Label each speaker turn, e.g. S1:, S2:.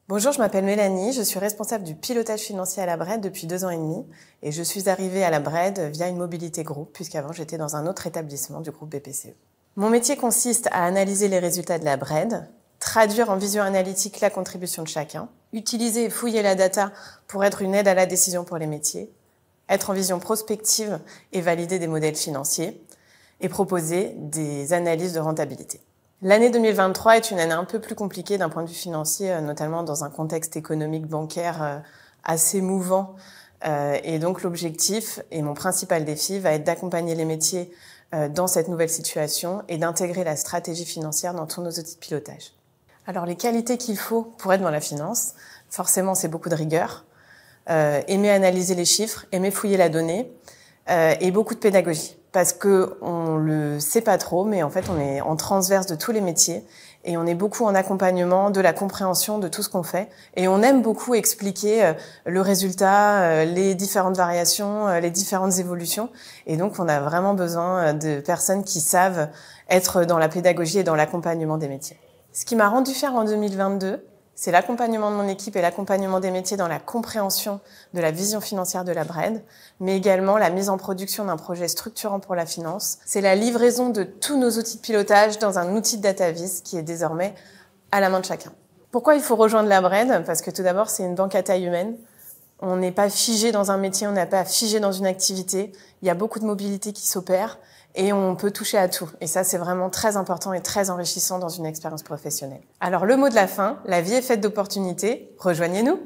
S1: Bonjour, je m'appelle Mélanie, je suis responsable du pilotage financier à la BRED depuis 2 ans et demi et je suis arrivée à la BRED via une mobilité groupe puisqu'avant j'étais dans un autre établissement du groupe BPCE. Mon métier consiste à analyser les résultats de la BRED, traduire en vision analytique la contribution de chacun, utiliser et fouiller la data pour être une aide à la décision pour les métiers, être en vision prospective et valider des modèles financiers et proposer des analyses de rentabilité. L'année 2023 est une année un peu plus compliquée d'un point de vue financier, notamment dans un contexte économique bancaire assez mouvant. Et donc l'objectif et mon principal défi va être d'accompagner les métiers dans cette nouvelle situation et d'intégrer la stratégie financière dans tous nos outils de pilotage. Alors les qualités qu'il faut pour être dans la finance, forcément c'est beaucoup de rigueur, aimer analyser les chiffres, aimer fouiller la donnée et beaucoup de pédagogie. Parce que on le sait pas trop, mais en fait on est en transverse de tous les métiers et on est beaucoup en accompagnement de la compréhension de tout ce qu'on fait et on aime beaucoup expliquer le résultat, les différentes variations, les différentes évolutions et donc on a vraiment besoin de personnes qui savent être dans la pédagogie et dans l'accompagnement des métiers. Ce qui m'a rendu fière en 2022, c'est l'accompagnement de mon équipe et l'accompagnement des métiers dans la compréhension de la vision financière de la BRED, mais également la mise en production d'un projet structurant pour la finance. C'est la livraison de tous nos outils de pilotage dans un outil de DataVis qui est désormais à la main de chacun. Pourquoi il faut rejoindre la BRED? Parce que tout d'abord, c'est une banque à taille humaine. On n'est pas figé dans un métier, on n'est pas figé dans une activité. Il y a beaucoup de mobilité qui s'opère et on peut toucher à tout. Et ça, c'est vraiment très important et très enrichissant dans une expérience professionnelle. Alors, le mot de la fin, la vie est faite d'opportunités. Rejoignez-nous!